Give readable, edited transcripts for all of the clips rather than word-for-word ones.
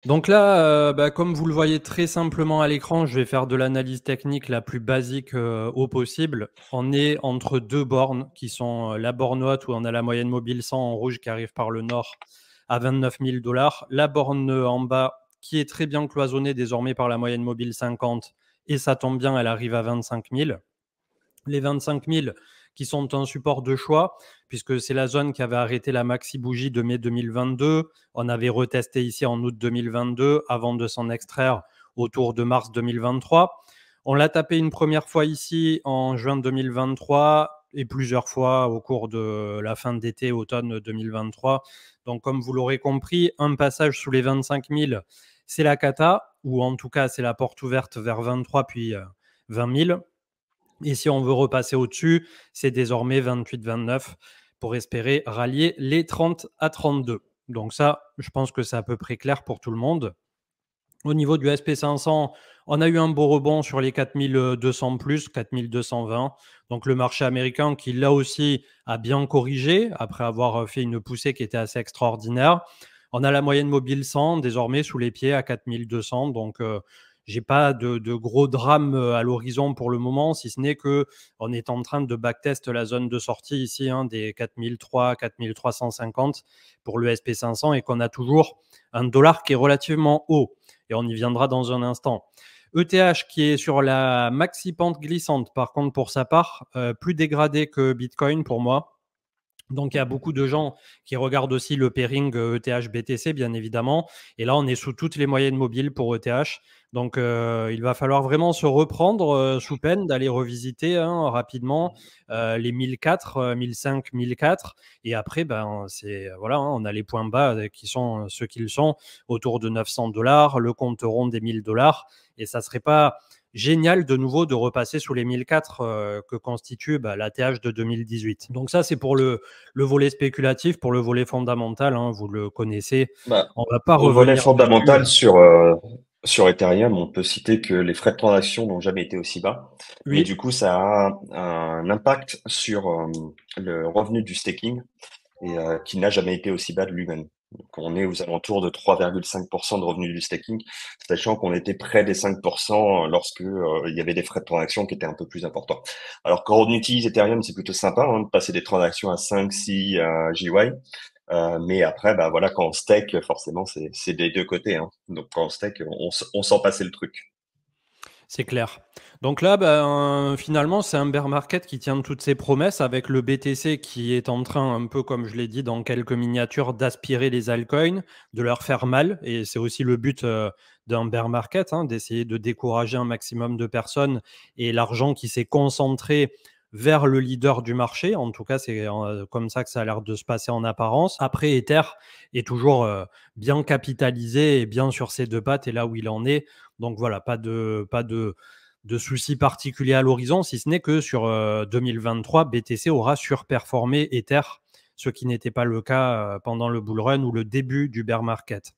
Donc là, comme vous le voyez très simplement à l'écran, je vais faire de l'analyse technique la plus basique au possible. On est entre deux bornes qui sont la borne haute où on a la moyenne mobile 100 en rouge qui arrive par le nord à 29 000 dollars. La borne en bas qui est très bien cloisonnée désormais par la moyenne mobile 50 et ça tombe bien, elle arrive à 25 000. Les 25 000 qui sont un support de choix, puisque c'est la zone qui avait arrêté la maxi bougie de mai 2022. On avait retesté ici en août 2022 avant de s'en extraire autour de mars 2023. On l'a tapé une première fois ici en juin 2023 et plusieurs fois au cours de la fin d'été, automne 2023. Donc, comme vous l'aurez compris, un passage sous les 25 000, c'est la cata, ou en tout cas, c'est la porte ouverte vers 23 puis 20 000. Et si on veut repasser au-dessus, c'est désormais 28-29 pour espérer rallier les 30 à 32. Donc ça, je pense que c'est à peu près clair pour tout le monde. Au niveau du SP500, on a eu un beau rebond sur les 4200 plus, 4220. Donc le marché américain qui là aussi a bien corrigé après avoir fait une poussée qui était assez extraordinaire. On a la moyenne mobile 100 désormais sous les pieds à 4200. Donc j'ai pas de gros drame à l'horizon pour le moment, si ce n'est que on est en train de backtest la zone de sortie ici des 4003, 4350 pour le SP500 et qu'on a toujours un dollar qui est relativement haut et on y viendra dans un instant. ETH qui est sur la maxi pente glissante, par contre pour sa part, plus dégradé que Bitcoin pour moi. Donc, il y a beaucoup de gens qui regardent aussi le pairing ETH-BTC, bien évidemment. Et là, on est sous toutes les moyennes mobiles pour ETH. Donc, il va falloir vraiment se reprendre sous peine d'aller revisiter rapidement les 1004, 1005, 1004. Et après, voilà, on a les points bas qui sont ceux qu'ils sont, autour de 900 dollars, le compte rond des 1000 dollars. Et ça ne serait pas génial de nouveau de repasser sous les 1004 que constitue l'ATH de 2018. Donc ça, c'est pour le volet spéculatif. Pour le volet fondamental, vous le connaissez, Bah, on ne va pas au volet revenir dessus. fondamental sur Ethereum, on peut citer que les frais de transaction n'ont jamais été aussi bas. Et Oui, du coup, ça a un impact sur le revenu du staking et qui n'a jamais été aussi bas de lui-même. Donc, on est aux alentours de 3,5% de revenus du staking, sachant qu'on était près des 5% lorsque il y avait des frais de transaction qui étaient un peu plus importants. Alors, quand on utilise Ethereum, c'est plutôt sympa de passer des transactions à 5, 6 GY. Mais après, bah voilà, quand on stake, forcément, c'est des deux côtés. Donc quand on stake, on sent passer le truc. c'est clair. Donc là, finalement, c'est un bear market qui tient toutes ses promesses avec le BTC qui est en train, un peu comme je l'ai dit dans quelques miniatures, d'aspirer les altcoins, de leur faire mal. Et c'est aussi le but d'un bear market, d'essayer de décourager un maximum de personnes et l'argent qui s'est concentré vers le leader du marché. En tout cas, c'est comme ça que ça a l'air de se passer en apparence. Après, Ether est toujours bien capitalisé et bien sur ses deux pattes et là où il en est. Donc voilà, pas de soucis particuliers à l'horizon, si ce n'est que sur 2023, BTC aura surperformé Ether, ce qui n'était pas le cas pendant le bull run ou le début du bear market.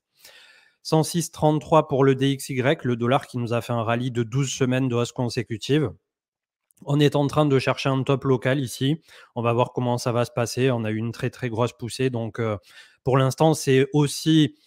106,33 pour le DXY, le dollar qui nous a fait un rallye de 12 semaines de hausse consécutive. On est en train de chercher un top local ici. On va voir comment ça va se passer. On a eu une très très grosse poussée. Donc pour l'instant, c'est aussi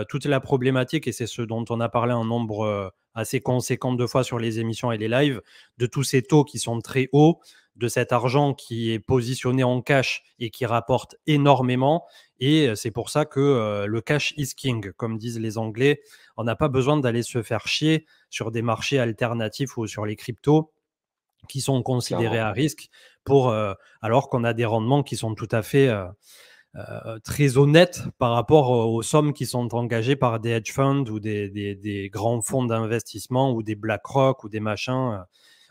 toute la problématique, et c'est ce dont on a parlé un nombre assez conséquent de fois sur les émissions et les lives, de tous ces taux qui sont très hauts, de cet argent qui est positionné en cash et qui rapporte énormément. Et c'est pour ça que le cash is king, comme disent les Anglais. On n'a pas besoin d'aller se faire chier sur des marchés alternatifs ou sur les cryptos qui sont considérés Clairement. à risque pour, alors qu'on a des rendements qui sont tout à fait très honnêtes par rapport aux sommes qui sont engagées par des hedge funds ou des grands fonds d'investissement ou des BlackRock ou des machins.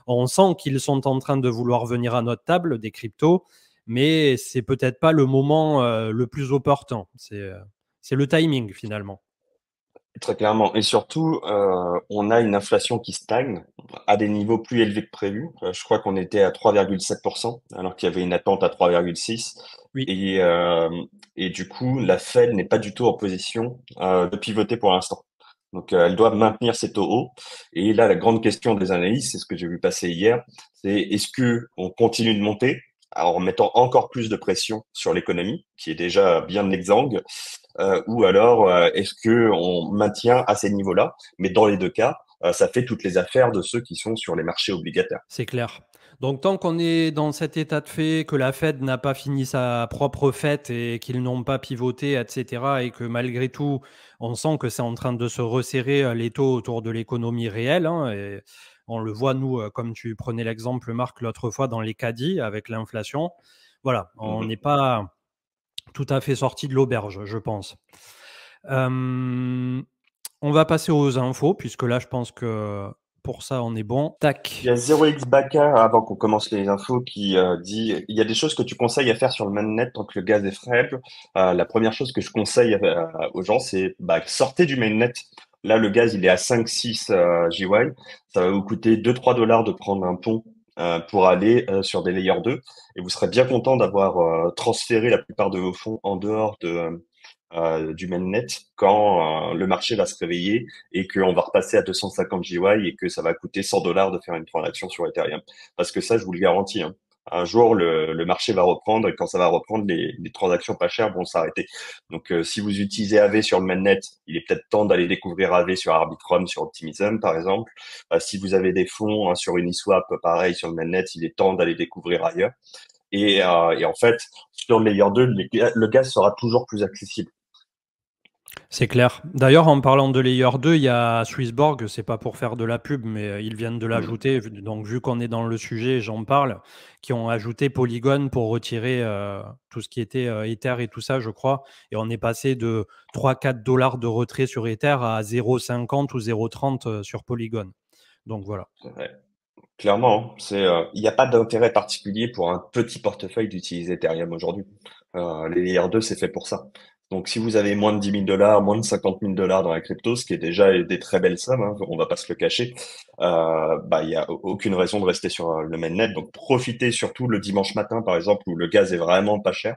On sent qu'ils sont en train de vouloir venir à notre table, des cryptos, mais c'est peut-être pas le moment le plus opportun. C'est le timing finalement. Très clairement. Et surtout, on a une inflation qui stagne à des niveaux plus élevés que prévu. Je crois qu'on était à 3,7%, alors qu'il y avait une attente à 3,6%. Oui. Et, euh, et du coup, la Fed n'est pas du tout en position de pivoter pour l'instant. Donc, elle doit maintenir ses taux hauts. Et là, la grande question des analystes, c'est ce que j'ai vu passer hier, c'est est-ce que on continue de monter en mettant encore plus de pression sur l'économie, qui est déjà bien exsangue, ou alors est-ce que on maintient à ces niveaux-là? Mais dans les deux cas, ça fait toutes les affaires de ceux qui sont sur les marchés obligataires. C'est clair. Donc, tant qu'on est dans cet état de fait, que la Fed n'a pas fini sa propre fête et qu'ils n'ont pas pivoté, etc., et que malgré tout, on sent que c'est en train de se resserrer les taux autour de l'économie réelle, hein, et on le voit, nous, comme tu prenais l'exemple, Marc, l'autre fois dans les caddies avec l'inflation. Voilà, on n'est Mhm. pas tout à fait sorti de l'auberge, je pense. Euh, on va passer aux infos, puisque là, je pense que pour ça, on est bon. Il Tac. y a 0x Baka, avant qu'on commence les infos, qui dit il y a des choses que tu conseilles à faire sur le mainnet tant que le gaz est faible. La première chose que je conseille aux gens, c'est sortez du mainnet. Là, le gaz, il est à 5-6 GY. Ça va vous coûter 2-3 $ de prendre un pont pour aller sur des layers 2. Et vous serez bien content d'avoir transféré la plupart de vos fonds en dehors du mainnet quand le marché va se réveiller et qu'on va repasser à 250 GY et que ça va coûter 100 $ de faire une transaction sur Ethereum. Parce que ça, je vous le garantis, hein. Un jour, le marché va reprendre et quand ça va reprendre, les transactions pas chères vont s'arrêter. Donc, si vous utilisez AV sur le mainnet, il est peut-être temps d'aller découvrir AV sur Arbitrum, sur Optimism, par exemple. Si vous avez des fonds sur Uniswap, pareil, sur le mainnet, il est temps d'aller découvrir ailleurs. Et en fait, sur le layer 2, le gaz sera toujours plus accessible. C'est clair. D'ailleurs, en parlant de Layer 2, il y a Swissborg, c'est pas pour faire de la pub, mais ils viennent de Hmm. l'ajouter. Donc, vu qu'on est dans le sujet, j'en parle, qui ont ajouté Polygon pour retirer tout ce qui était Ether et tout ça, je crois. Et on est passé de 3-4 $ de retrait sur Ether à 0,50 ou 0,30 sur Polygon. Donc, voilà. Ouais. Clairement, hein, il n'y a pas d'intérêt particulier pour un petit portefeuille d'utiliser Ethereum aujourd'hui. Les layer 2, c'est fait pour ça. Donc, si vous avez moins de 10 000 $, moins de 50 000 $ dans la crypto, ce qui est déjà des très belles sommes, hein, on va pas se le cacher, il y a aucune raison de rester sur le mainnet. Donc, profitez surtout le dimanche matin, par exemple, où le gaz est vraiment pas cher,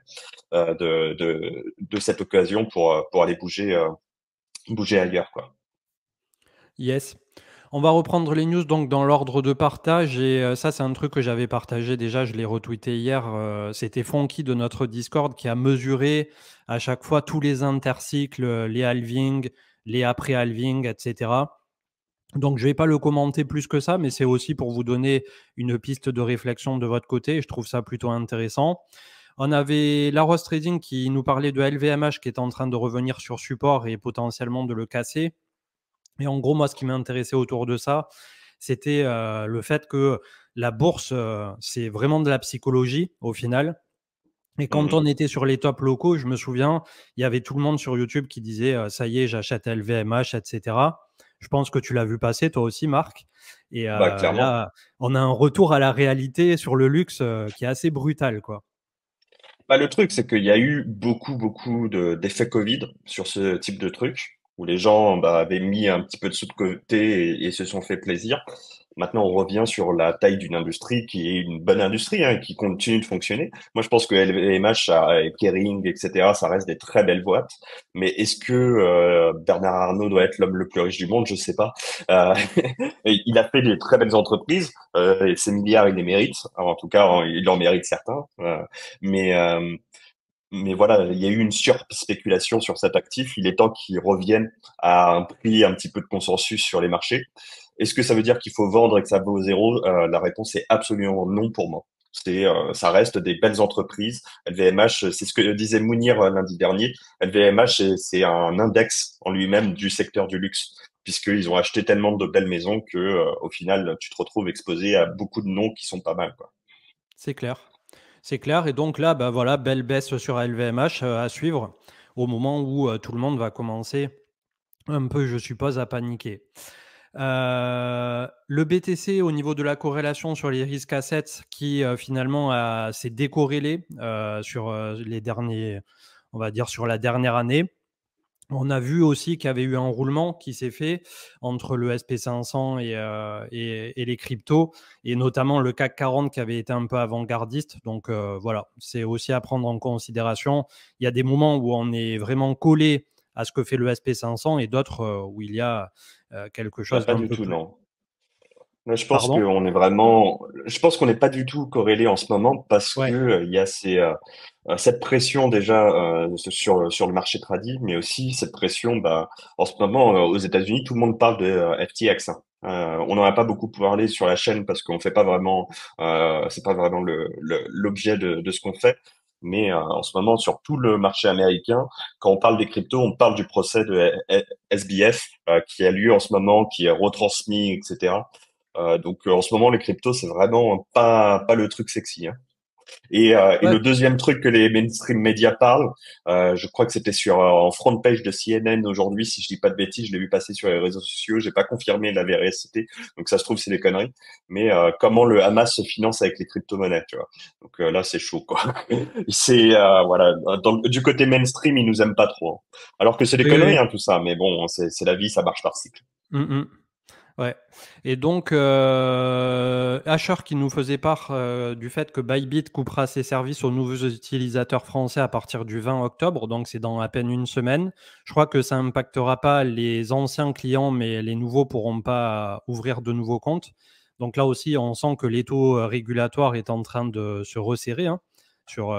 de cette occasion pour aller bouger ailleurs, quoi. Yes. On va reprendre les news donc dans l'ordre de partage et ça c'est un truc que j'avais partagé déjà, je l'ai retweeté hier, c'était Fonky de notre Discord qui a mesuré à chaque fois tous les intercycles, les halvings, les après-halvings, etc. Donc je ne vais pas le commenter plus que ça, mais c'est aussi pour vous donner une piste de réflexion de votre côté et je trouve ça plutôt intéressant. On avait Laros Trading qui nous parlait de LVMH qui est en train de revenir sur support et potentiellement de le casser. Et en gros, moi, ce qui m'intéressait autour de ça, c'était le fait que la bourse, c'est vraiment de la psychologie au final. Et quand on Mhm. était sur les tops locaux, je me souviens, il y avait tout le monde sur YouTube qui disait ça y est, j'achète LVMH, etc. Je pense que tu l'as vu passer toi aussi, Marc. Et Clairement. là, on a un retour à la réalité sur le luxe qui est assez brutal, quoi. Le truc, c'est qu'il y a eu beaucoup d'effets Covid sur ce type de truc, où les gens avaient mis un petit peu de sous de côté et se sont fait plaisir. Maintenant, on revient sur la taille d'une industrie qui est une bonne industrie, hein, et qui continue de fonctionner. Moi, je pense que LVMH, Kering, etc., ça reste des très belles boîtes. Mais est-ce que Bernard Arnault doit être l'homme le plus riche du monde? Je sais pas. Euh, et il a fait des très belles entreprises, et ses milliards, il les mérite. Alors, en tout cas, il en mérite certains. Mais, euh, mais voilà, il y a eu une surspéculation sur cet actif. Il est temps qu'il revienne à un prix un petit peu de consensus sur les marchés. Est-ce que ça veut dire qu'il faut vendre et que ça vaut zéro? La réponse est absolument non pour moi. Ça reste des belles entreprises. LVMH, c'est ce que disait Mounir lundi dernier. LVMH, c'est un index en lui-même du secteur du luxe, puisqu'ils ont acheté tellement de belles maisons que, au final, tu te retrouves exposé à beaucoup de noms qui sont pas mal, quoi. C'est clair. C'est clair. Et donc là, bah voilà, belle baisse sur LVMH à suivre au moment où tout le monde va commencer un peu, je suppose, à paniquer. Le BTC au niveau de la corrélation sur les risques assets qui finalement s'est décorrélé sur les derniers, on va dire sur la dernière année. On a vu aussi qu'il y avait eu un roulement qui s'est fait entre le SP500 et les cryptos, et notamment le CAC 40 qui avait été un peu avant-gardiste. Donc voilà, c'est aussi à prendre en considération. Il y a des moments où on est vraiment collé à ce que fait le SP500 et d'autres où il y a quelque chose Pas d'un du peu tout, plus. non. Je pense Pardon? qu'on est vraiment, je pense qu'on n'est pas du tout corrélé en ce moment parce que Ouais, il y a cette pression déjà sur le marché tradi, mais aussi cette pression, bah, en ce moment aux États-Unis, tout le monde parle de FTX, hein. On n'en a pas beaucoup parlé sur la chaîne parce qu'on fait pas vraiment, c'est pas vraiment l'objet de ce qu'on fait. Mais en ce moment, sur tout le marché américain, quand on parle des cryptos, on parle du procès de SBF qui a lieu en ce moment, qui est retransmis, etc. Donc en ce moment, les cryptos, c'est vraiment pas le truc sexy, hein. Et ouais, le deuxième truc que les mainstream médias parlent, je crois que c'était sur en front page de CNN aujourd'hui, si je dis pas de bêtises, je l'ai vu passer sur les réseaux sociaux, j'ai pas confirmé la véracité, donc ça se trouve c'est des conneries. Mais comment le Hamas se finance avec les crypto-monnaies, tu vois. Donc là c'est chaud quoi. C'est voilà, du côté mainstream ils nous aiment pas trop, hein. Alors que c'est des oui, conneries oui. hein, tout ça, mais bon c'est la vie, ça marche par cycle. Mm, mm. Ouais. Et donc, Asher qui nous faisait part du fait que Bybit coupera ses services aux nouveaux utilisateurs français à partir du 20 octobre, donc c'est dans à peine une semaine. Je crois que ça n'impactera pas les anciens clients, mais les nouveaux pourront pas ouvrir de nouveaux comptes. Donc là aussi, on sent que l'étau régulatoire est en train de se resserrer, hein, sur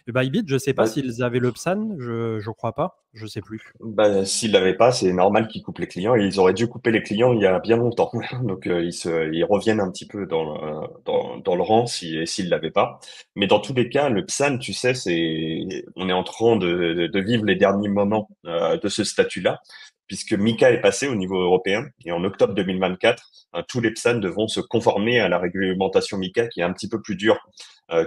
Bybit. Je ne sais pas Bah, s'ils avaient le PSAN, je crois pas, je sais plus. Bah, s'ils l'avaient pas, c'est normal qu'ils coupent les clients et ils auraient dû couper les clients il y a bien longtemps. Donc ils reviennent un petit peu dans le rang s'ils l'avaient pas. Mais dans tous les cas, le PSAN, tu sais, on est en train de vivre les derniers moments de ce statut-là, puisque MiCA est passé au niveau européen et en octobre 2024, tous les PSAN devront se conformer à la réglementation MiCA qui est un petit peu plus dure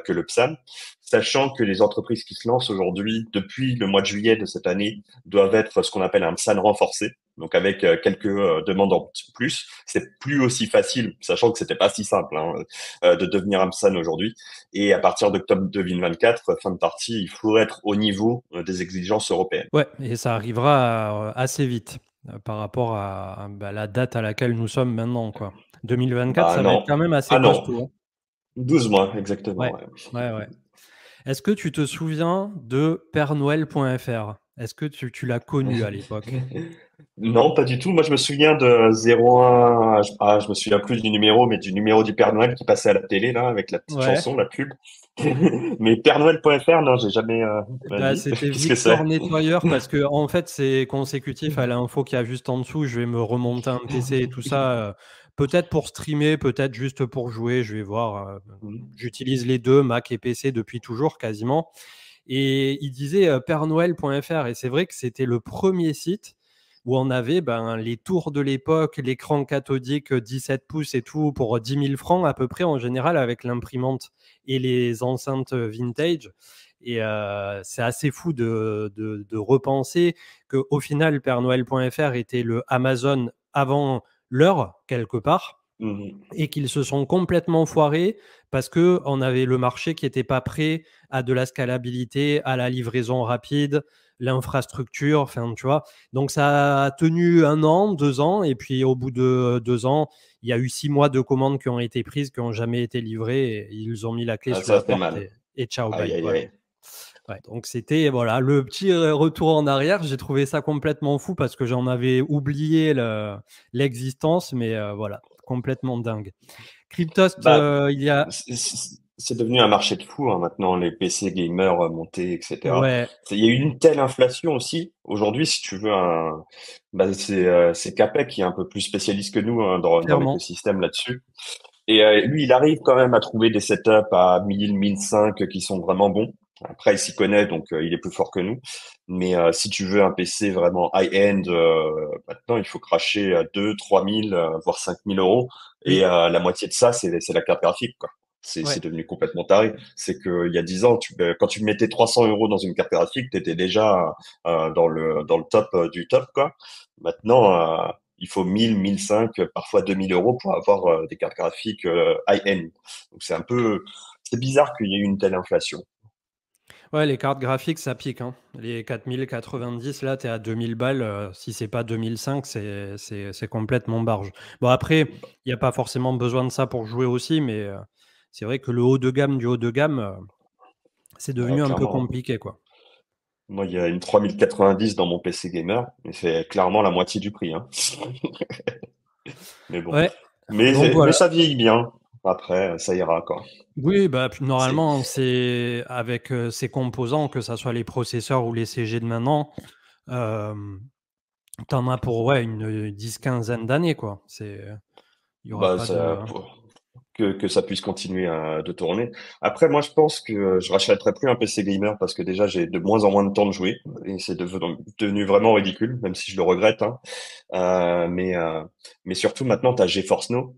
que le PSAN, sachant que les entreprises qui se lancent aujourd'hui depuis le mois de juillet de cette année doivent être ce qu'on appelle un PSAN renforcé. Donc avec quelques demandes en plus, c'est plus aussi facile, sachant que c'était pas si simple hein, de devenir un PSAN aujourd'hui. Et à partir d'octobre 2024, fin de partie, il faut être au niveau des exigences européennes. Ouais, et ça arrivera assez vite par rapport à bah, la date à laquelle nous sommes maintenant, quoi. 2024, Bah ça va être quand non, même assez ah non, costaud, hein. 12 mois exactement. Ouais, Ouais. ouais, ouais. Est-ce que tu te souviens de pèrenoël.fr? Est-ce que tu l'as connu à l'époque? Non, pas du tout. Moi, je me souviens de 01, je me souviens plus du numéro, mais du numéro du Père Noël qui passait à la télé, là, avec la petite Ouais. chanson, la pub. Mais pèrenoël.fr, non, j'ai jamais, Bah, vas-y, c'était qu'est-ce que c'est? Victor Nettoyeur parce que en fait, c'est consécutif à l'info qu'il y a juste en dessous. Je vais me remonter un PC et tout ça, peut-être pour streamer, peut-être juste pour jouer, je vais voir, j'utilise les 2, Mac et PC depuis toujours quasiment. Et il disait pèrenoël.fr et c'est vrai que c'était le premier site où on avait ben, les tours de l'époque, l'écran cathodique 17 pouces et tout pour 10 000 francs à peu près en général avec l'imprimante et les enceintes vintage. Et c'est assez fou de repenser qu'au final, pèrenoël.fr était le Amazon avant l'heure, quelque part, Mhm. et qu'ils se sont complètement foirés parce qu'on avait le marché qui n'était pas prêt à de la scalabilité, à la livraison rapide, l'infrastructure, enfin, tu vois. Donc, ça a tenu 1 an, 2 ans, et puis au bout de 2 ans, il y a eu 6 mois de commandes qui ont été prises, qui n'ont jamais été livrées, et ils ont mis la clé Ah, sous la ça, c'est porte mal. et ciao, Aïe, bye. aïe, Voilà. aïe. Ouais, donc c'était voilà le petit retour en arrière. J'ai trouvé ça complètement fou parce que j'en avais oublié l'existence, mais voilà, complètement dingue. Cryptost, Bah, il y a c'est devenu un marché de fou, hein, maintenant, les PC gamers montés, etc. ouais, Il y a eu une telle inflation aussi. Aujourd'hui, si tu veux bah, c'est Capec qui est un peu plus spécialiste que nous hein, dans clairement. l'écosystème là-dessus. Et lui, il arrive quand même à trouver des setups à 1000, 1005 qui sont vraiment bons. Après, il s'y connaît, donc il est plus fort que nous. Mais si tu veux un PC vraiment high-end, maintenant, il faut cracher à 2, 3000, voire 5000 euros. Et Oui, la moitié de ça, c'est la carte graphique, quoi. C'est ouais. devenu complètement taré. C'est que il y a 10 ans, quand tu mettais 300 euros dans une carte graphique, tu étais déjà dans le top du top, quoi. Maintenant, il faut 1000, 1005, parfois 2000 euros pour avoir des cartes graphiques high-end. Donc c'est bizarre qu'il y ait eu une telle inflation. Ouais, les cartes graphiques, ça pique, hein. Les 4090, là, tu es à 2000 balles. Si c'est pas 2005, c'est complètement barge. Bon, après, il n'y a pas forcément besoin de ça pour jouer aussi, mais c'est vrai que le haut de gamme du haut de gamme, c'est Bah, devenu un peu clairement. compliqué, quoi. Moi, il y a une 3090 dans mon PC gamer, mais c'est clairement la moitié du prix, hein. Mais bon. Ouais. Donc Mais voilà. ça vieillit bien. Après, ça ira, quoi. Oui, bah, C'est, normalement, c'est avec ces composants, que ce soit les processeurs ou les CG de maintenant, euh, tu en as pour ouais, une 10-15 d'années, quoi. Il y aura bah, pas de. que ça puisse continuer de tourner. Après, moi, je pense que je rachèterai plus un PC gamer parce que déjà, j'ai de moins en moins de temps de jouer et c'est devenu vraiment ridicule, même si je le regrette, hein. Euh, mais, euh, mais surtout, maintenant, tu as GeForce Now.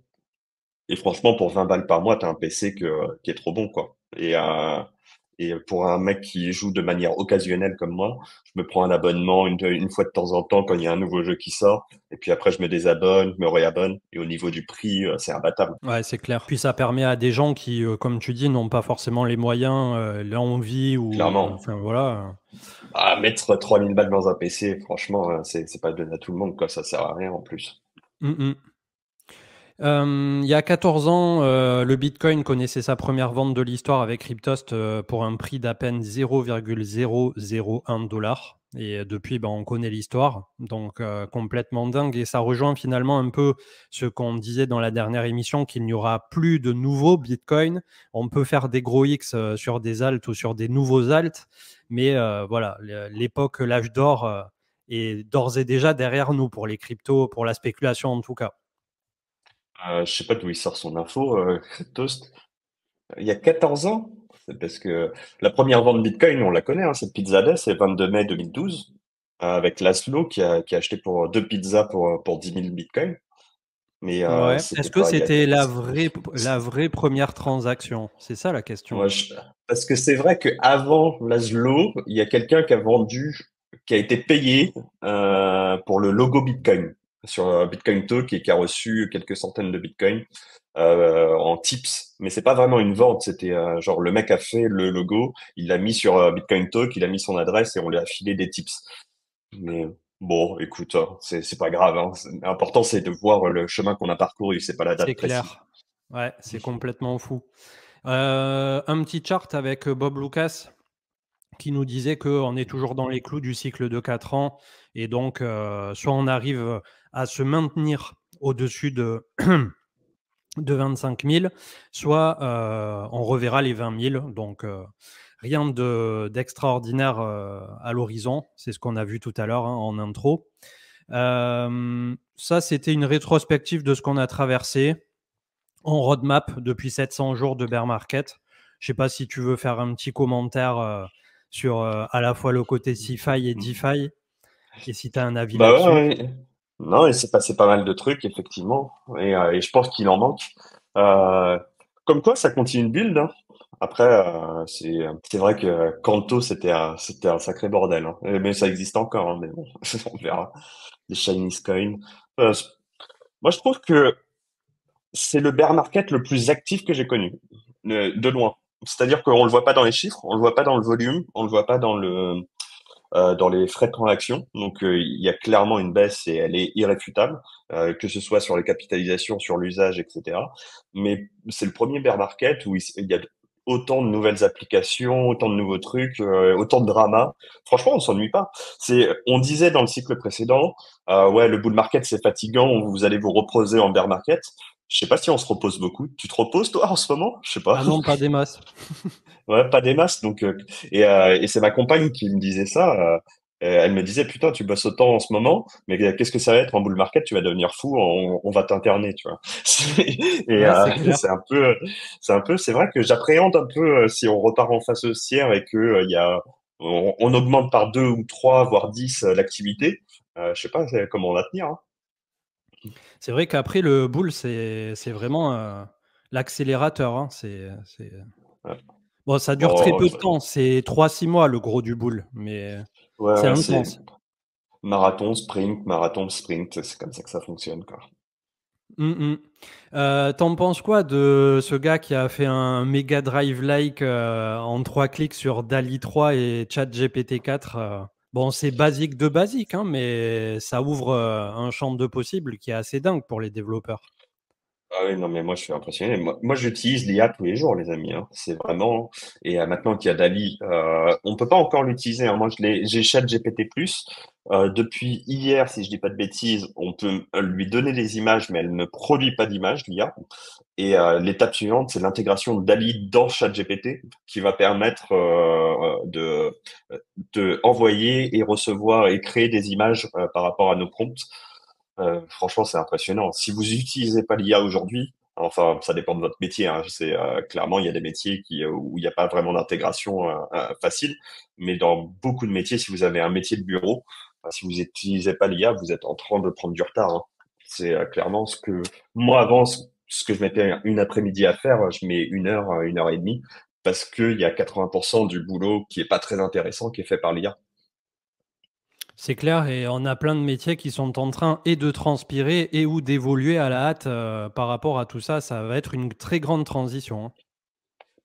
Et franchement, pour 20 balles par mois, t'as un PC qui est trop bon, quoi. Et pour un mec qui joue de manière occasionnelle comme moi, je me prends un abonnement une fois de temps en temps quand il y a un nouveau jeu qui sort. Et puis après, je me désabonne, je me réabonne. Et au niveau du prix, c'est imbattable. Ouais, c'est clair. Puis ça permet à des gens qui, comme tu dis, n'ont pas forcément les moyens, l'envie ou. Clairement. Enfin voilà. Mettre 3000 balles dans un PC, franchement, c'est pas donné à tout le monde, quoi. Ça sert à rien en plus. Mm. Il y a 14 ans, le Bitcoin connaissait sa première vente de l'histoire avec Cryptost pour un prix d'à peine 0,001 dollar. Et depuis, ben, on connaît l'histoire, donc complètement dingue. Et ça rejoint finalement un peu ce qu'on disait dans la dernière émission, qu'il n'y aura plus de nouveaux Bitcoin. On peut faire des gros X sur des alts ou sur des nouveaux alts, mais voilà, l'époque, l'âge d'or est d'ores et déjà derrière nous pour les cryptos, pour la spéculation en tout cas. Je sais pas d'où il sort son info, Toast. Il y a 14 ans? C'est parce que la première vente Bitcoin, on la connaît, hein, c'est Pizzaday, c'est 22 mai 2012, avec Laszlo qui a acheté pour deux pizzas pour 10 000 Bitcoins. Mais Ouais. c'était Est-ce que pas il y a... c'était la vraie première transaction? C'est ça la question. Ouais, parce que c'est vrai qu'avant Laszlo, il y a quelqu'un qui a été payé pour le logo Bitcoin sur Bitcoin Talk et qui a reçu quelques centaines de Bitcoins en tips. Mais c'est pas vraiment une vente, c'était genre le mec a fait le logo, il l'a mis sur Bitcoin Talk, il a mis son adresse et on lui a filé des tips. Mais bon, écoute, hein, c'est pas grave, hein. L'important c'est de voir le chemin qu'on a parcouru, c'est pas la C'est date précise. clair. Ouais, c'est complètement fou. Un petit chart avec Bob Lucas qui nous disait qu'on est toujours dans les clous du cycle de 4 ans et donc soit on arrive à se maintenir au-dessus de 25 000, soit on reverra les 20 000. Donc rien d'extraordinaire à l'horizon. C'est ce qu'on a vu tout à l'heure hein, en intro. Ça, c'était une rétrospective de ce qu'on a traversé en roadmap depuis 700 jours de bear market. Je ne sais pas si tu veux faire un petit commentaire sur à la fois le côté CeFi et DeFi et si tu as un avis Bah là-dessus. ouais, ouais. Non, il s'est passé pas mal de trucs, effectivement. Et je pense qu'il en manque. Euh, Comme quoi, ça continue de build, hein. Après, c'est vrai que Kanto, c'était un sacré bordel, hein. Mais ça existe encore, hein, mais bon, on verra. Les Chinese coins. C- Moi, je trouve que c'est le bear market le plus actif que j'ai connu, de loin. C'est-à-dire qu'on le voit pas dans les chiffres, on le voit pas dans le volume, on le voit pas dans les frais de transaction. Donc, il y a clairement une baisse et elle est irréfutable, que ce soit sur les capitalisations, sur l'usage, etc. Mais c'est le premier bear market où il y a autant de nouvelles applications, autant de nouveaux trucs, autant de drama. Franchement, on s'ennuie pas. On disait dans le cycle précédent, ouais, le bull market c'est fatigant, vous allez vous reposer en bear market. Je sais pas si on se repose beaucoup. Tu te reposes toi en ce moment? Je sais pas. Ah non, pas des masses. Ouais, pas des masses. Donc, et c'est ma compagne qui me disait ça. Elle me disait, putain, tu bosses autant en ce moment, mais qu'est-ce que ça va être en bull market? Tu vas devenir fou, on va t'interner, tu vois. Et Ouais, c'est clair. c'est vrai que j'appréhende un peu si on repart en phase haussière et que on augmente par 2 ou 3 voire 10 l'activité. Je sais pas comment on va tenir, hein. C'est vrai qu'après, le bull, c'est vraiment l'accélérateur. Hein. Ouais. Bon, ça dure très Bon, peu de temps. C'est 3-6 mois le gros du bull, mais ouais, c'est ouais, c'est intense. marathon, sprint, c'est comme ça que ça fonctionne, quoi. Mm. T'en penses quoi de ce gars qui a fait un Mega Drive-like en 3 clics sur DALI 3 et ChatGPT 4 bon, c'est basique de basique, hein, mais ça ouvre un champ de possibles qui est assez dingue pour les développeurs. Ah oui, non, mais moi, je suis impressionné. Moi, j'utilise l'IA tous les jours, les amis, hein. C'est vraiment. Et maintenant qu'il y a Dali, on peut pas encore l'utiliser, hein. Moi, j'ai ChatGPT+. Depuis hier, si je dis pas de bêtises, on peut lui donner des images, mais elle ne produit pas d'images, l'IA. Et l'étape suivante, c'est l'intégration de Dali dans ChatGPT, qui va permettre de envoyer et recevoir et créer des images par rapport à nos prompts. Franchement, c'est impressionnant. Si vous utilisez pas l'IA aujourd'hui, enfin, ça dépend de votre métier, hein. C'est clairement, il y a des métiers où il n'y a pas vraiment d'intégration facile, mais dans beaucoup de métiers, si vous avez un métier de bureau, si vous n'utilisez pas l'IA, vous êtes en train de prendre du retard, hein. C'est clairement ce que moi avant, ce que je mettais une après-midi à faire, je mets une heure et demie, parce qu'il y a 80% du boulot qui est pas très intéressant qui est fait par l'IA. C'est clair, et on a plein de métiers qui sont en train et de transpirer et ou d'évoluer à la hâte par rapport à tout ça. Ça va être une très grande transition, hein.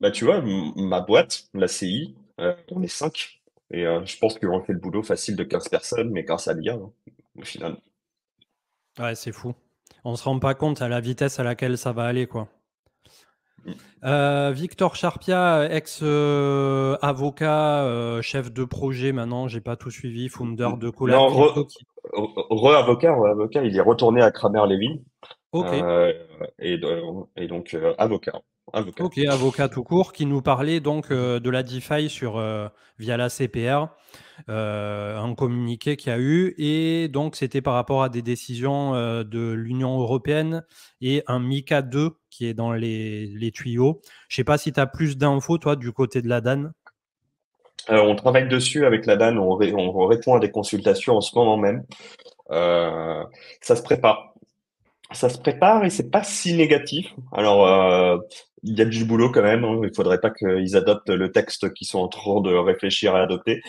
Bah, tu vois, ma boîte, la CI, on est 5. Et je pense qu'on fait le boulot facile de 15 personnes, mais grâce à l'IA, hein, au final. Ouais, c'est fou. On se rend pas compte à la vitesse à laquelle ça va aller, quoi. Mm. Victor Charpia, ex-avocat, chef de projet maintenant, j'ai pas tout suivi, founder de Collab Non, Crypto. re-avocat, il est retourné à Kramer-Levin, Ok, euh, et donc avocat. Avocat. ok, avocat tout court, qui nous parlait donc de la DeFi via la CPR, un communiqué qu'il y a eu, et donc c'était par rapport à des décisions de l'Union européenne et un MiCA 2 qui est dans les tuyaux. Je sais pas si tu as plus d'infos, toi, du côté de la DAN. On travaille dessus avec la DAN, on répond à des consultations en ce moment même. Euh, Ça se prépare. Ça se prépare et c'est pas si négatif. Alors, il y a du boulot quand même, hein. Il faudrait pas qu'ils adoptent le texte qu'ils sont en train de réfléchir à adopter,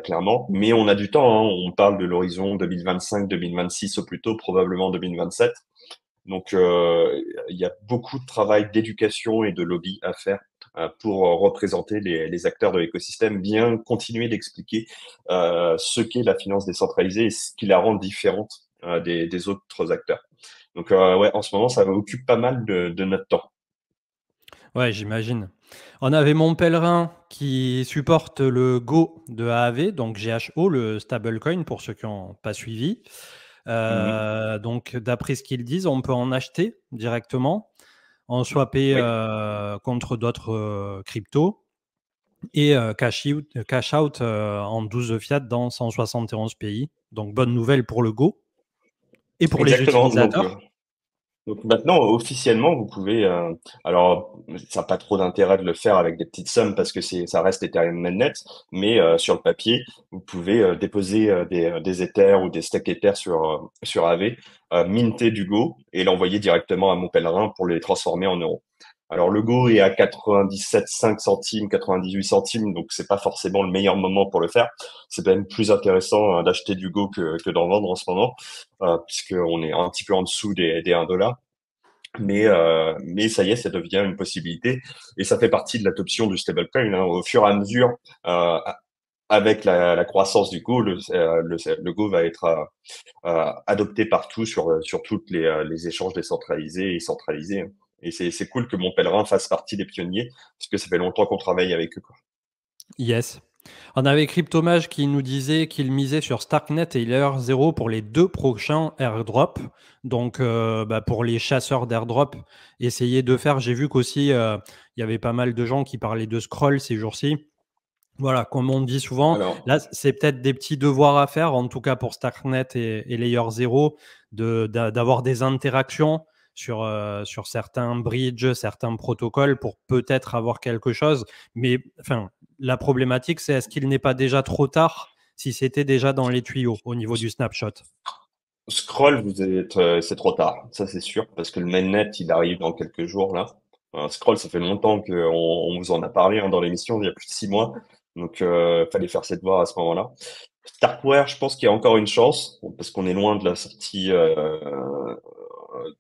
clairement. Mais on a du temps, hein. On parle de l'horizon 2025-2026 au plus tôt, probablement 2027. Donc, il y a beaucoup de travail d'éducation et de lobby à faire pour représenter les acteurs de l'écosystème, bien continuer d'expliquer ce qu'est la finance décentralisée et ce qui la rend différente des autres acteurs. Donc, ouais, en ce moment, ça occupe pas mal de notre temps. Ouais, j'imagine. On avait Mon Pèlerin qui supporte le Go de AAV, donc GHO, le stablecoin pour ceux qui n'ont pas suivi. Mhm. Donc, d'après ce qu'ils disent, on peut en acheter directement, en swapper Oui, contre d'autres cryptos et cash out en 12 fiat dans 171 pays. Donc, bonne nouvelle pour le Go et pour les exactement. utilisateurs. Donc maintenant, officiellement, vous pouvez. Alors, ça n'a pas trop d'intérêt de le faire avec des petites sommes parce que ça reste Ethereum mainnet, mais sur le papier, vous pouvez déposer des Ethers ou des stake Ethers sur AV, minter du Go et l'envoyer directement à mon pèlerin pour les transformer en euros. Alors le Go est à 97,5 centimes, 98 centimes, donc c'est pas forcément le meilleur moment pour le faire. C'est quand même plus intéressant d'acheter du Go que d'en vendre en ce moment, puisqu'on est un petit peu en dessous des 1 dollar. Mais ça y est, ça devient une possibilité et ça fait partie de l'adoption du stablecoin, hein. Au fur et à mesure, euh, avec la croissance du Go, le Go va être adopté partout sur toutes les échanges décentralisés et centralisés, hein. Et c'est cool que mon pèlerin fasse partie des pionniers parce que ça fait longtemps qu'on travaille avec eux, quoi. Yes. On avait Cryptomage qui nous disait qu'il misait sur Starknet et Layer 0 pour les 2 prochains airdrops. Donc, pour les chasseurs d'airdrop, essayer de faire. J'ai vu qu'aussi, il y avait pas mal de gens qui parlaient de scroll ces jours-ci. Voilà, comme on dit souvent, Alors, là, c'est peut-être des petits devoirs à faire, en tout cas pour Starknet et Layer 0, d'avoir des interactions sur certains bridges, certains protocoles pour peut-être avoir quelque chose. Mais enfin, la problématique, c'est est-ce qu'il n'est pas déjà trop tard si c'était déjà dans les tuyaux au niveau du snapshot? Scroll, c'est trop tard, ça c'est sûr, parce que le mainnet, il arrive dans quelques jours là. Scroll, ça fait longtemps qu'on vous en a parlé, hein, dans l'émission, il y a plus de 6 mois, donc fallait faire ses devoirs à ce moment-là. Starkware, je pense qu'il y a encore une chance, bon, parce qu'on est loin de la sortie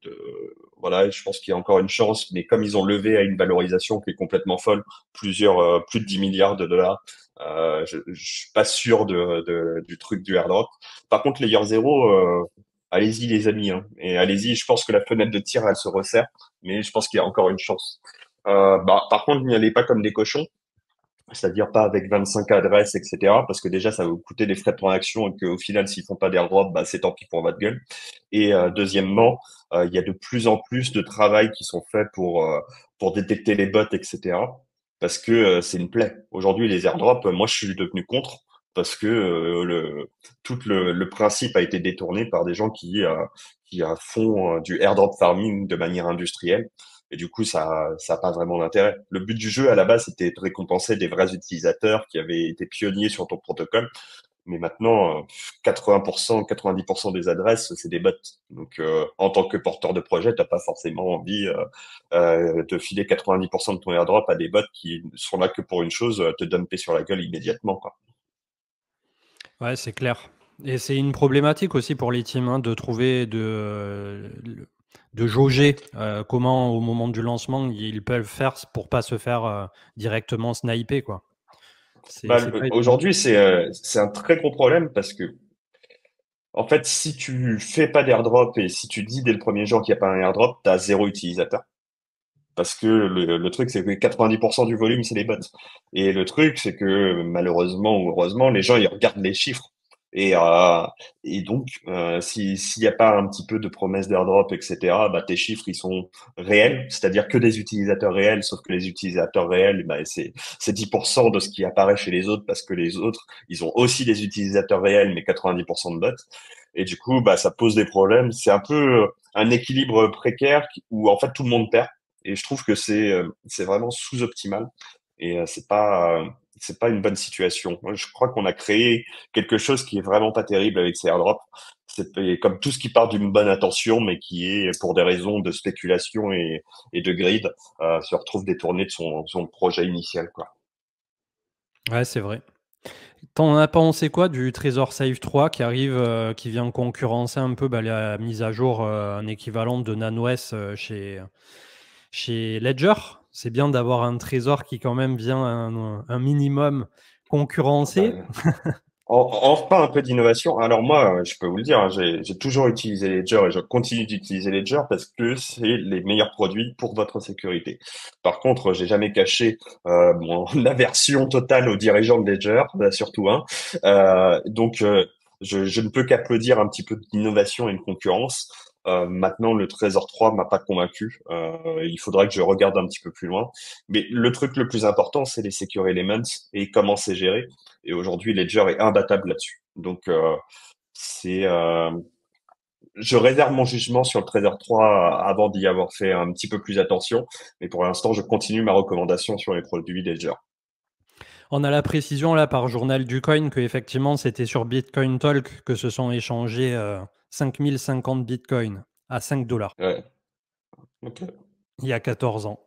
de voilà, et je pense qu'il y a encore une chance, mais comme ils ont levé à une valorisation qui est complètement folle, plus de 10 milliards de dollars, je suis pas sûr du truc du airdrop. Par contre, Layer 0, allez-y les amis, hein. Et allez-y, je pense que la fenêtre de tir, elle se resserre, mais je pense qu'il y a encore une chance. Par contre, n'y allez pas comme des cochons, c'est-à-dire pas avec 25 adresses, etc. Parce que déjà, ça va vous coûter des frais de transaction et qu'au final, s'ils font pas d'airdrop, bah, c'est tant pis pour votre gueule. Et deuxièmement, il y a de plus en plus de travail qui sont faits pour détecter les bots, etc. Parce que c'est une plaie. Aujourd'hui, les airdrops, moi, je suis devenu contre parce que le principe a été détourné par des gens qui font du airdrop farming de manière industrielle. Et du coup, ça a pas vraiment d'intérêt. Le but du jeu, à la base, c'était de récompenser des vrais utilisateurs qui avaient été pionniers sur ton protocole. Mais maintenant, 80%, 90% des adresses, c'est des bots. Donc, en tant que porteur de projet, t'as pas forcément envie de filer 90% de ton airdrop à des bots qui sont là que pour une chose, te dumper sur la gueule immédiatement, quoi. Ouais, c'est clair. Et c'est une problématique aussi pour les teams, hein, de trouver, de jauger comment, au moment du lancement, ils peuvent faire pour pas se faire directement sniper, quoi. C'est pas évident. Aujourd'hui, c'est un très gros problème parce que en fait, si tu fais pas d'airdrop et si tu dis dès le premier jour qu'il n'y a pas un airdrop, t'as zéro utilisateur. Parce que le truc, c'est que 90% du volume, c'est les bots. Et le truc, c'est que malheureusement ou heureusement, les gens, ils regardent les chiffres. Et, euh, et donc, s'il n'y a pas un petit peu de promesse d'airdrop, etc., bah, tes chiffres, ils sont réels, c'est-à-dire que des utilisateurs réels, sauf que les utilisateurs réels, bah, c'est 10% de ce qui apparaît chez les autres, parce que les autres, ils ont aussi des utilisateurs réels, mais 90% de bots. Et du coup, bah, ça pose des problèmes. C'est un peu un équilibre précaire où, en fait, tout le monde perd. Et je trouve que c'est vraiment sous-optimal et c'est pas une bonne situation. Moi, je crois qu'on a créé quelque chose qui est vraiment pas terrible avec ces airdrops. C'est comme tout ce qui part d'une bonne intention, mais qui est pour des raisons de spéculation et de grid, se retrouve détourné de son projet initial, quoi. Ouais, c'est vrai. T'en as pensé quoi du Trésor Save 3 qui arrive, qui vient concurrencer un peu, bah, la mise à jour, un équivalent de NanoS chez Ledger? C'est bien d'avoir un trésor qui quand même vient un minimum Ah bah, concurrencer. enfin un peu d'innovation. Alors moi, je peux vous le dire, hein, j'ai toujours utilisé Ledger et je continue d'utiliser Ledger parce que c'est les meilleurs produits pour votre sécurité. Par contre, j'ai jamais caché mon aversion totale aux dirigeants de Ledger, surtout un. Je ne peux qu'applaudir un petit peu d'innovation et de concurrence. Maintenant, le Trésor 3 m'a pas convaincu. Il faudra que je regarde un petit peu plus loin. Mais le truc le plus important, c'est les Secure Elements et comment c'est géré. Et aujourd'hui, Ledger est imbattable là-dessus. Donc, c'est, je réserve mon jugement sur le Trader 3 avant d'y avoir fait un petit peu plus attention. Mais pour l'instant, je continue ma recommandation sur les produits Ledger. On a la précision là par Journal du Coin que effectivement c'était sur Bitcoin Talk que se sont échangés 5050 Bitcoins à 5 dollars Ouais. Ok. il y a 14 ans.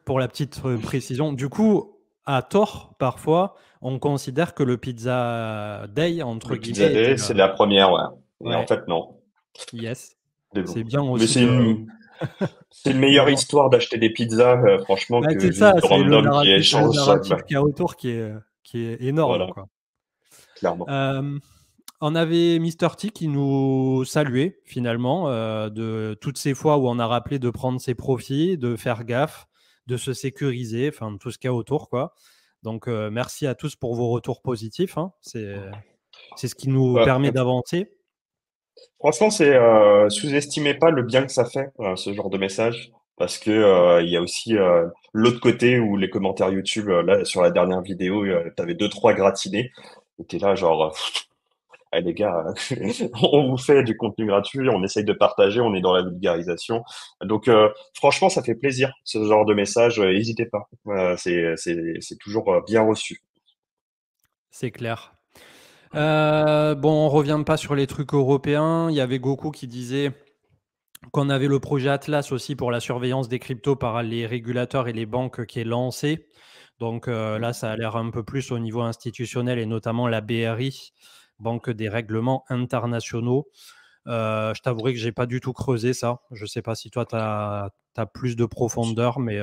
Pour la petite précision. Du coup, à tort, parfois, on considère que le Pizza Day, entre Le Pizza guillemets, était Day, c'est la première, ouais. Et en ouais, fait, non. yes. Mais C'est bon. bien Mais aussi de. c'est une meilleure de- histoire d'acheter des pizzas, franchement, Bah, que c'est ça, juste de random qui c'est le échange. narratif Bah, qu'il y a autour qui est énorme, voilà, quoi. clairement. Euh, on avait Mister T qui nous saluait finalement de toutes ces fois où on a rappelé de prendre ses profits, de faire gaffe, de se sécuriser, enfin tout ce qu'il y a autour, quoi. Donc merci à tous pour vos retours positifs, hein. C'est ce qui nous Bah, permet d'avancer. franchement, sous-estimez pas le bien que ça fait, ce genre de message, parce que il y a aussi l'autre côté où les commentaires YouTube, là sur la dernière vidéo, t'avais deux trois gratinés, et t'es là genre, ah, les gars, on vous fait du contenu gratuit, on essaye de partager, on est dans la vulgarisation, donc franchement, ça fait plaisir ce genre de message, n'hésitez pas, c'est toujours bien reçu. C'est clair. Bon, on revient pas sur les trucs européens. Il y avait Goku qui disait qu'on avait le projet Atlas aussi pour la surveillance des cryptos par les régulateurs et les banques qui est lancé. Donc là, ça a l'air un peu plus au niveau institutionnel et notamment la BRI, Banque des règlements internationaux. Je t'avouerai que j'ai pas du tout creusé ça. Je sais pas si toi, tu as plus de profondeur, mais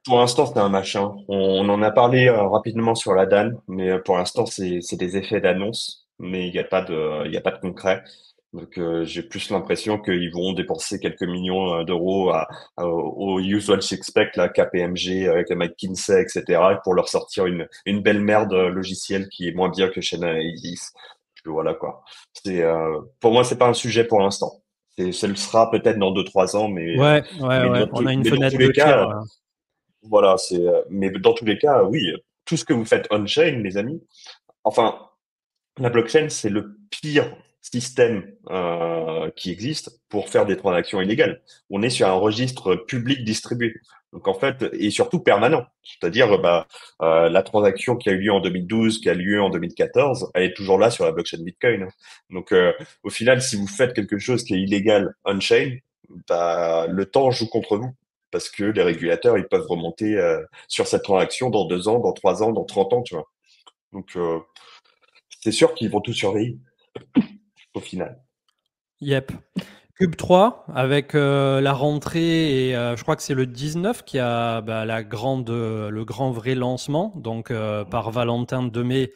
Pour l'instant, c'est un machin. On en a parlé rapidement sur la DAN, mais pour l'instant, c'est des effets d'annonce, mais il y a pas de concret. Donc, j'ai plus l'impression qu'ils vont dépenser quelques millions d'euros au usual suspect, là, KPMG, avec McKinsey, etc., pour leur sortir une belle merde logicielle qui est moins bien que chez Analysis. Voilà, quoi. Pour moi, c'est pas un sujet pour l'instant. Ça le sera peut-être dans 2, 3 ans, Ouais, ouais, ouais. On a une mais dans tous fenêtre de les tir. cas, voilà, mais dans tous les cas, oui, tout ce que vous faites on-chain, les amis, enfin, la blockchain, c'est le pire système qui existe pour faire des transactions illégales. On est sur un registre public distribué. Donc en fait, et surtout permanent. C'est-à-dire, la transaction qui a eu lieu en 2012, qui a eu lieu en 2014, elle est toujours là sur la blockchain Bitcoin. Donc au final, si vous faites quelque chose qui est illégal on-chain, le temps joue contre vous. Parce que les régulateurs, ils peuvent remonter sur cette transaction dans 2 ans, dans 3 ans, dans 30 ans, tu vois. Donc, c'est sûr qu'ils vont tout surveiller au final. Yep. Cube 3 avec la rentrée et je crois que c'est le 19 qui a le grand vrai lancement, donc par Valentin de mai,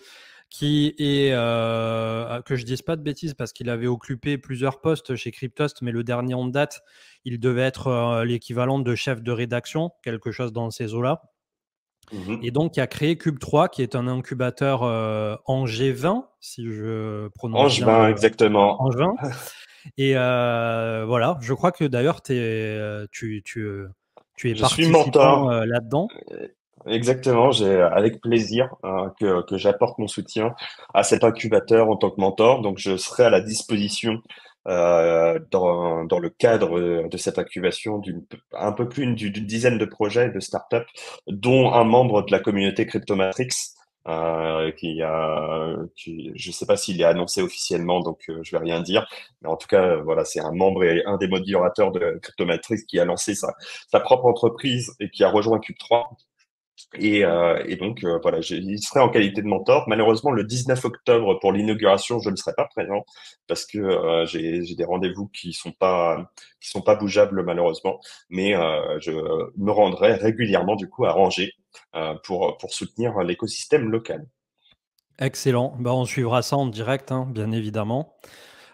qui est, que je dise pas de bêtises parce qu'il avait occupé plusieurs postes chez Cryptost, mais le dernier en date, il devait être l'équivalent de chef de rédaction, quelque chose dans ces eaux-là. Et Mhm. donc, il a créé Cube 3, qui est un incubateur en G20, si je prononce bien Angevin, exactement. Angevin. Et voilà, je crois que d'ailleurs, tu es Je suis participant mentor. là-dedans. Exactement. J'ai avec plaisir que j'apporte mon soutien à cet incubateur en tant que mentor. Donc, je serai à la disposition dans le cadre de cette incubation un peu plus d'une dizaine de projets de startups, dont un membre de la communauté Cryptomatrix. Je sais pas s'il est annoncé officiellement, donc je vais rien dire. Mais en tout cas, voilà, c'est un membre et un des modérateurs de Cryptomatrix qui a lancé sa propre entreprise et qui a rejoint Cube3. Et donc, voilà, il serait en qualité de mentor. Malheureusement, le 19 octobre, pour l'inauguration, je ne serai pas présent parce que j'ai des rendez-vous qui sont pas bougeables, malheureusement. Mais je me rendrai régulièrement, du coup, à Angers pour soutenir l'écosystème local. Excellent. Bah, on suivra ça en direct, hein, bien évidemment.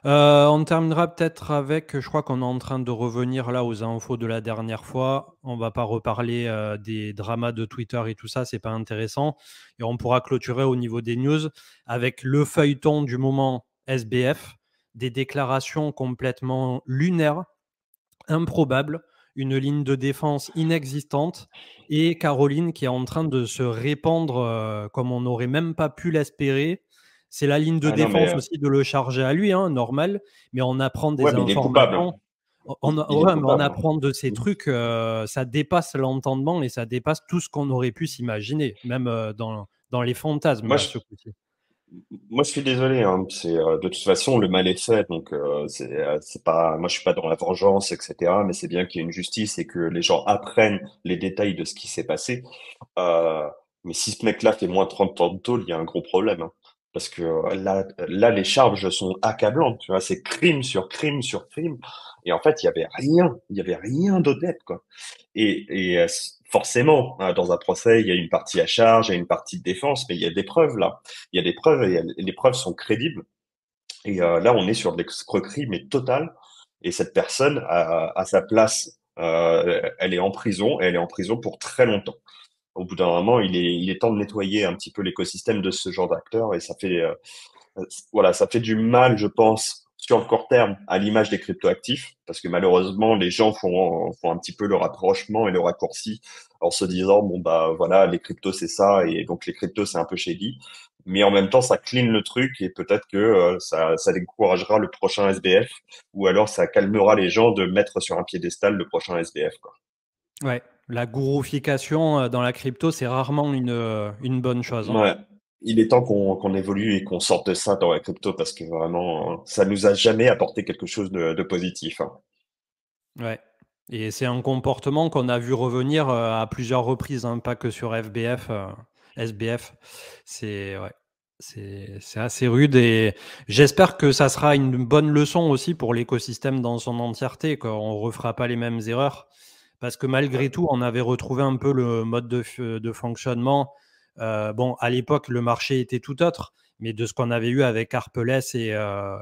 On terminera peut-être avec, je crois qu'on est en train de revenir là aux infos de la dernière fois. On va pas reparler des dramas de Twitter et tout ça, c'est pas intéressant. Et on pourra clôturer au niveau des news avec le feuilleton du moment SBF, des déclarations complètement lunaires, improbables, une ligne de défense inexistante et Caroline qui est en train de se répandre comme on n'aurait même pas pu l'espérer. C'est la ligne de Ah non, mais défense aussi de le charger à lui, hein, normal, mais on apprend ouais, des mais il est coupable. informations. Il est Ouais, mais on coupable. apprend de ces trucs, ça dépasse l'entendement et ça dépasse tout ce qu'on aurait pu s'imaginer, même dans les fantasmes Moi, là, je, ce coup-ci. Moi, je suis désolé, hein. De toute façon, le mal est fait, donc c'est pas. Moi, je suis pas dans la vengeance, etc. Mais c'est bien qu'il y ait une justice et que les gens apprennent les détails de ce qui s'est passé. Euh, mais si ce mec-là fait moins 30 ans de tôle, il y a un gros problème, hein. Parce que là, les charges sont accablantes. Tu vois, c'est crime sur crime sur crime. Et en fait, il y avait rien d'honnête, quoi. Forcément, hein, dans un procès, il y a une partie à charge, il y a une partie de défense, mais il y a des preuves là. Il y a des preuves et les preuves sont crédibles. Et là, on est sur de l'escroquerie, mais totale. Et cette personne, à sa place, elle est en prison et elle est en prison pour très longtemps. Au bout d'un moment, il est temps de nettoyer un petit peu l'écosystème de ce genre d'acteurs et voilà, ça fait du mal, je pense, sur le court terme, à l'image des cryptoactifs, parce que malheureusement, les gens font un petit peu le rapprochement et le raccourci en se disant, bon, bah voilà, les cryptos, c'est ça, et donc les cryptos, c'est un peu shady. Mais en même temps, ça clean le truc et peut-être que ça découragera le prochain SBF ou alors ça calmera les gens de mettre sur un piédestal le prochain SBF, quoi. Ouais, la gouroufication dans la crypto, c'est rarement une bonne chose, hein. Ouais. Il est temps qu'on évolue et qu'on sorte de ça dans la crypto parce que vraiment, ça nous a jamais apporté quelque chose de positif, hein. Ouais. Et c'est un comportement qu'on a vu revenir à plusieurs reprises, hein, pas que sur SBF. C'est ouais, c'est assez rude et j'espère que ça sera une bonne leçon aussi pour l'écosystème dans son entièreté, qu'on ne refera pas les mêmes erreurs. Parce que malgré tout, on avait retrouvé un peu le mode de fonctionnement. Bon, à l'époque, le marché était tout autre, mais de ce qu'on avait eu avec Harpeless et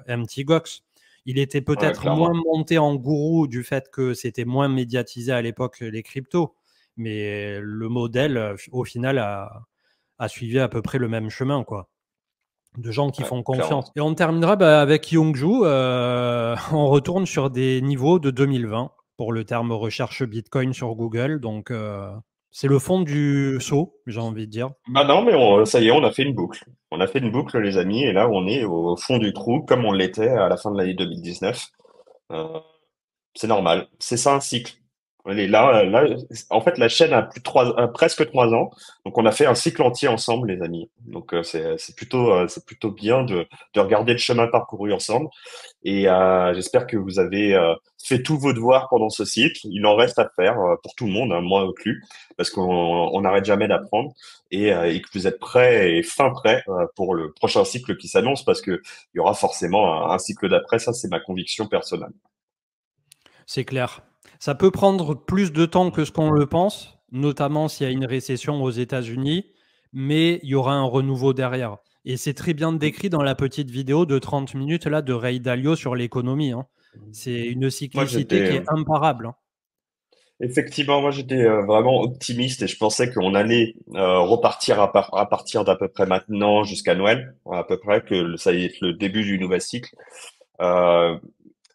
MTGOX. Il était Ouais, peut-être moins clairement. monté en gourou du fait que c'était moins médiatisé à l'époque les cryptos, mais le modèle, au final, a suivi à peu près le même chemin, quoi, de gens qui Ouais, font confiance. clairement. Et on terminera avec Yongju. On retourne sur des niveaux de 2020 pour le terme recherche Bitcoin sur Google. Donc, c'est le fond du seau, j'ai envie de dire. Bah non, mais ça y est, on a fait une boucle. On a fait une boucle, les amis, et là, on est au fond du trou, comme on l'était à la fin de l'année 2019. Euh, c'est normal. C'est ça un cycle. Et là, en fait, la chaîne a presque 3 ans. Donc, on a fait un cycle entier ensemble, les amis. Donc, c'est plutôt bien de regarder le chemin parcouru ensemble. Et j'espère que vous avez fait tous vos devoirs pendant ce cycle. Il en reste à faire pour tout le monde, hein, moi inclus, parce qu'on n'arrête jamais d'apprendre et que vous êtes prêts et fin prêts pour le prochain cycle qui s'annonce, parce que il y aura forcément un cycle d'après. Ça, c'est ma conviction personnelle. C'est clair. Ça peut prendre plus de temps que ce qu'on le pense, notamment s'il y a une récession aux États-Unis, mais il y aura un renouveau derrière. Et c'est très bien décrit dans la petite vidéo de 30 minutes là, de Ray Dalio sur l'économie, hein. C'est une Moi, cyclicité qui j'étais est imparable, hein. Effectivement, moi j'étais vraiment optimiste et je pensais qu'on allait repartir à partir d'à peu près maintenant jusqu'à Noël, à peu près que ça y est le début du nouvel cycle. Euh,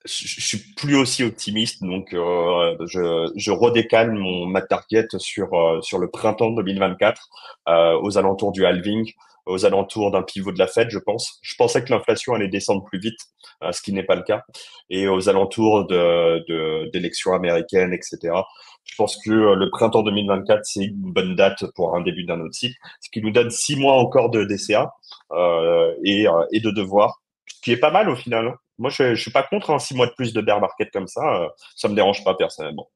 je suis plus aussi optimiste, donc je redécale ma target sur le printemps 2024, aux alentours du halving, aux alentours d'un pivot de la Fed, je pense. Je pensais que l'inflation allait descendre plus vite, ce qui n'est pas le cas, et aux alentours d'élections américaines, etc. Je pense que le printemps 2024, c'est une bonne date pour un début d'un autre cycle, ce qui nous donne 6 mois encore de DCA et de devoirs, ce qui est pas mal au final, hein. Moi, je suis pas contre un 6 mois de plus de bear market comme ça me dérange pas personnellement.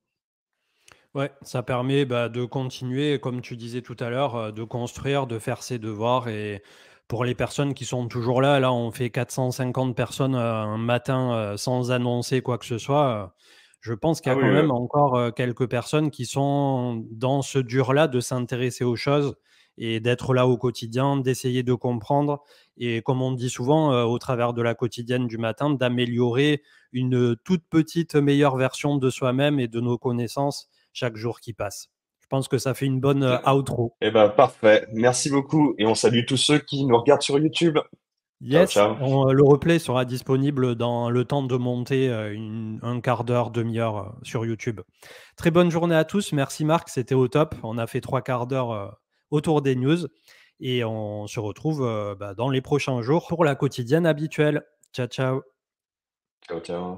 Ouais, ça permet de continuer, comme tu disais tout à l'heure, de construire, de faire ses devoirs. Et pour les personnes qui sont toujours là, là, on fait 450 personnes un matin sans annoncer quoi que ce soit. Je pense qu'il y Ah a oui, quand même encore quelques personnes qui sont dans ce dur-là de s'intéresser aux choses et d'être là au quotidien, d'essayer de comprendre. Et comme on dit souvent, au travers de la quotidienne du matin, d'améliorer une toute petite meilleure version de soi-même et de nos connaissances chaque jour qui passe. Je pense que ça fait une bonne outro. eh ben parfait. Merci beaucoup et on salue tous ceux qui nous regardent sur YouTube. Ciao, Yes, ciao. le replay sera disponible dans le temps de monter un quart d'heure, demi-heure sur YouTube. Très bonne journée à tous. Merci Marc, c'était au top. On a fait 3 quarts d'heure autour des news et on se retrouve dans les prochains jours pour la quotidienne habituelle. Ciao, ciao. Ciao, ciao.